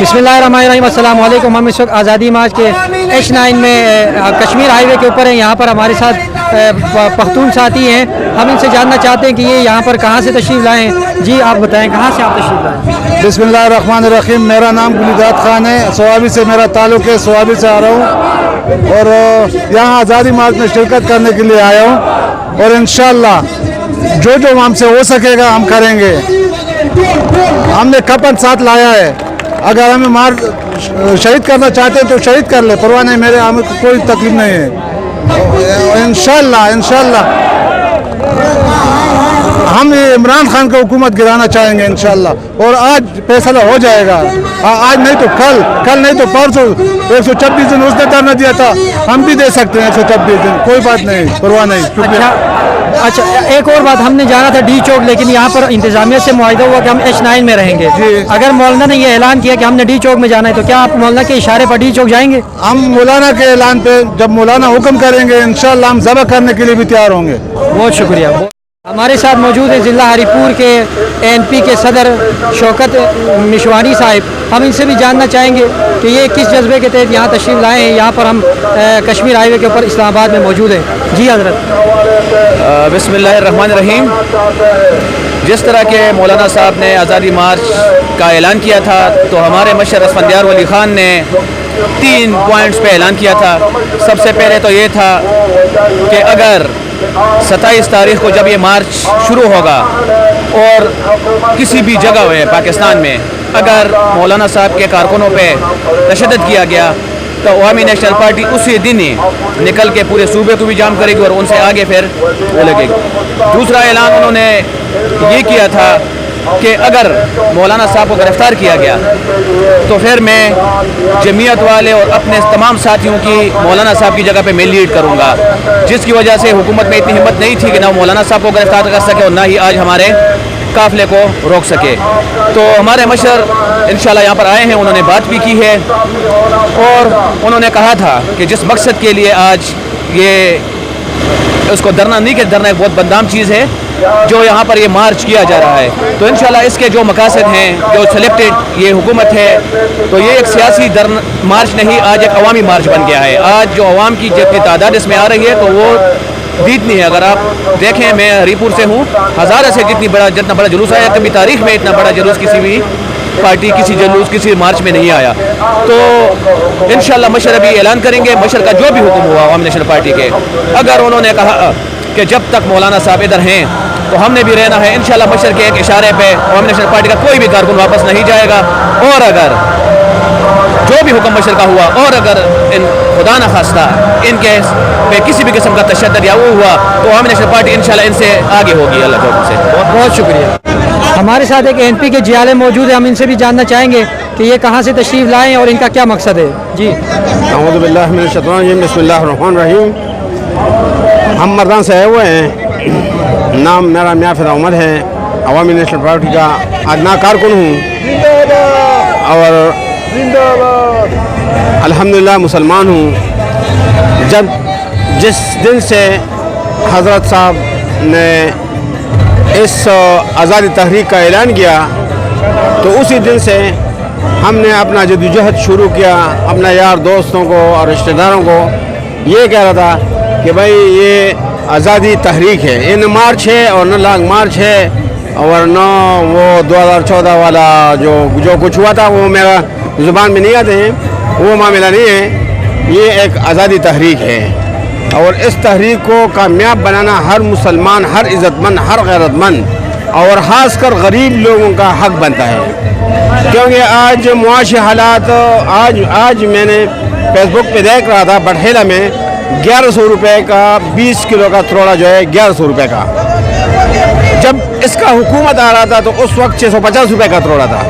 बिस्मिल्लाहिर्रहमानिर्रहीम, अस्सलाम वालेकुम। हम इस वक्त आज़ादी मार्च के H9 में कश्मीर हाईवे के ऊपर हैं। यहाँ पर हमारे साथ पख्तून साथी हैं। हम इनसे जानना चाहते हैं कि ये यहाँ पर कहाँ से तशरीफ़ लाए हैं। जी आप बताएं, कहाँ से आप तशरीफ़ लाए? बिस्मिल्लाहिर्रहमानिर्रहीम, मेरा नाम गुलिदात खान है। सोहाबी से मेरा ताल्लुक़ है, सोहाबी से आ रहा हूँ और यहाँ आज़ादी मार्च में शिरकत करने के लिए आया हूँ और इंशाअल्लाह जो जो हमसे हो सकेगा हम करेंगे। हमने कपन साथ लाया है, अगर हमें शहीद करना चाहते हैं तो शहीद कर ले, परवाह नहीं, मेरे हमें कोई तकलीफ नहीं है। इंशाअल्लाह हम इमरान खान का हुकूमत गिराना चाहेंगे इंशाअल्लाह, और आज फैसला हो जाएगा। आज नहीं तो कल नहीं तो परसों। 126 दिन उसने धरना दिया था, हम भी दे सकते हैं 126 दिन, कोई बात नहीं, परवाह नहीं। अच्छा, एक और बात, हमने जाना था डी चौक, लेकिन यहाँ पर इंतजामिया से मुआहिदा हुआ कि हम H9 में रहेंगे। अगर मौलाना ने ये ऐलान किया कि हमने डी चौक में जाना है, तो क्या आप मौलाना के इशारे पर डी चौक जाएंगे? हम मौलाना के ऐलान पे जब मौलाना हुक्म करेंगे इंशाअल्लाह हम ज़बह करने के लिए भी तैयार होंगे। बहुत शुक्रिया। हमारे साथ मौजूद है ज़िला हरीपुर के ANP के सदर शौकत मिशवानी साहिब। हम इनसे भी जानना चाहेंगे कि ये किस जज्बे के तहत यहाँ तशरीफ़ लाए हैं। यहाँ पर हम कश्मीर हाईवे के ऊपर इस्लामाबाद में मौजूद हैं। जी हज़रत। बिस्मिल्लाहिर्रहमानिर्रहीम। जिस तरह के मौलाना साहब ने आज़ादी मार्च का ऐलान किया था, तो हमारे मशर असफंदियार वली ख़ान ने 3 पॉइंट्स पे ऐलान किया था। सबसे पहले तो ये था कि अगर 27 तारीख़ को जब ये मार्च शुरू होगा और किसी भी जगह है पाकिस्तान में अगर मौलाना साहब के कारकुनों पे तशद्दुद किया गया, तो अवामी नेशनल पार्टी उसी दिन ही निकल के पूरे सूबे को भी जाम करेगी और उनसे आगे फिर लगेगी। दूसरा ऐलान उन्होंने ये किया था कि अगर मौलाना साहब को गिरफ़्तार किया गया तो फिर मैं जमीयत वाले और अपने तमाम साथियों की मौलाना साहब की जगह पे मैं लीड करूँगा, जिसकी वजह से हुकूमत में इतनी हिम्मत नहीं थी कि ना मौलाना साहब को गिरफ़्तार कर सके और ना ही आज हमारे काफ़िले को रोक सके। तो हमारे मशर इंशाल्लाह यहाँ पर आए हैं, उन्होंने बात भी की है और उन्होंने कहा था कि जिस मकसद के लिए आज ये उसको धरना नहीं, कि धरना एक बहुत बदनाम चीज़ है जो यहाँ पर ये मार्च किया जा रहा है, तो इंशाल्लाह इसके जो मकासद हैं, जो सेलेक्टेड ये हुकूमत है, तो ये एक सियासी मार्च नहीं, आज एक अवामी मार्च बन गया है। आज जो अवाम की जितनी तादाद इसमें आ रही है तो वो जितनी है, अगर आप देखें, मैं हरीपुर से हूँ, हज़ारों से जितना बड़ा जुलूस आया, कभी तारीख़ में इतना बड़ा जुलूस किसी भी पार्टी किसी मार्च में नहीं आया। तो इंशाल्लाह मशर अभी ऐलान करेंगे, मशर का जो भी हुक्म हुआ अवामी नेशनल पार्टी के, अगर उन्होंने कहा कि जब तक मौलाना साहब इधर हैं तो हमने भी रहना है, इंशाल्लाह मशर के एक इशारे पे अवामी नेशनल पार्टी का कोई भी कारकुन वापस नहीं जाएगा। और अगर जो भी हुक्म मशर का हुआ और अगर खुदा न खास्ता इनके पे किसी भी किस्म का तशद्दुद या वो हुआ तो अवामी नेशनल पार्टी इंशाल्लाह इनसे आगे होगी। अल्लाह के हुक्म से बहुत बहुत शुक्रिया। हमारे साथ एक ANP के जियाले मौजूद है, हम इनसे भी जानना चाहेंगे कि ये कहाँ से तशरीफ़ लाए हैं और इनका क्या मकसद है। जी अऊज़ु बिल्लाहि मिनश शैतानिर रजीम, बिस्मिल्लाहिर्रहमानिर्रहीम। हम मर्दान से आए हुए हैं, नाम मेरा मियां फिदा उमर है, अवामी नेशनल पार्टी का अदना कारकुन हूँ और अल्हम्दुलिल्लाह मुसलमान हूँ। जिस दिन से हज़रत साहब ने इस आज़ादी तहरीक का ऐलान किया तो उसी दिन से हमने अपना जद्दोजहद शुरू किया। अपना यार दोस्तों को और रिश्तेदारों को ये कह रहा था कि भाई ये आज़ादी तहरीक है, ये न मार्च है और न लॉन्ग मार्च है और न वो 2014 वाला जो कुछ हुआ था वो मेरा ज़ुबान में नहीं आते हैं, वो मामला नहीं है। ये एक आज़ादी तहरीक है और इस तहरीक को कामयाब बनाना हर मुसलमान, हर इज़्ज़तमंद, हर गैरतमंद और ख़ासकर गरीब लोगों का हक बनता है। क्योंकि आज मुआशी हालात, आज मैंने फेसबुक पे देख रहा था, बटहेला में 1100 रुपये का 20 किलो का त्रोड़ा जो है 1100 रुपये का, जब इसका हुकूमत आ रहा था तो उस वक्त 650 रुपये का त्रोड़ा था।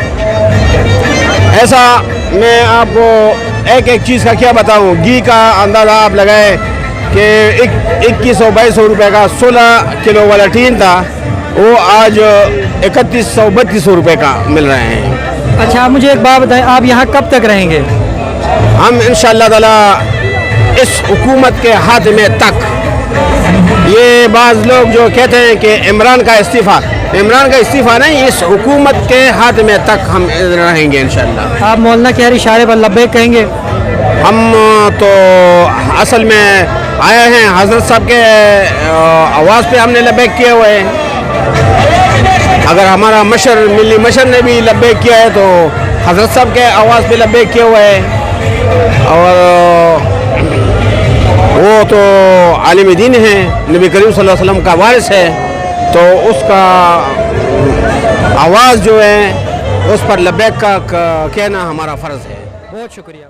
ऐसा मैं आपको एक चीज़ का क्या बताऊं, घी का अंदाज़ा आप लगाएं कि 2100-2200 रुपये का 16 किलो वाला टीन था, वो आज 3100-3200 रुपये का मिल रहे हैं। अच्छा, मुझे एक बात बताएं, आप यहाँ कब तक रहेंगे? हम इंशाअल्लाह ताला इस हुकूमत के हाथ में तक, ये बाज़ लोग जो कहते हैं कि इमरान का इस्तीफ़ा, عمران کا استعفیٰ نہیں، اس حکومت کے ہاتھ میں تک ہم رہیں گے انشاءاللہ۔ آپ مولانا کے ہر اشارے پر لبیک کہیں گے؟ ہم تو اصل میں آئے ہیں حضرت صاحب کے آواز پہ ہم نے لبیک کیے ہوئے ہیں۔ اگر ہمارا ملی مشر نے بھی لبیک کیا ہے تو حضرت صاحب کے آواز پہ لبیک کیے ہوئے ہیں، اور وہ تو عالم دین ہیں، نبی کریم صلی اللہ علیہ وسلم کا وارث ہے، تو اس کا آواز جو ہے اس پر لبیک کا کہنا ہمارا فرض ہے۔ بہت شکریہ۔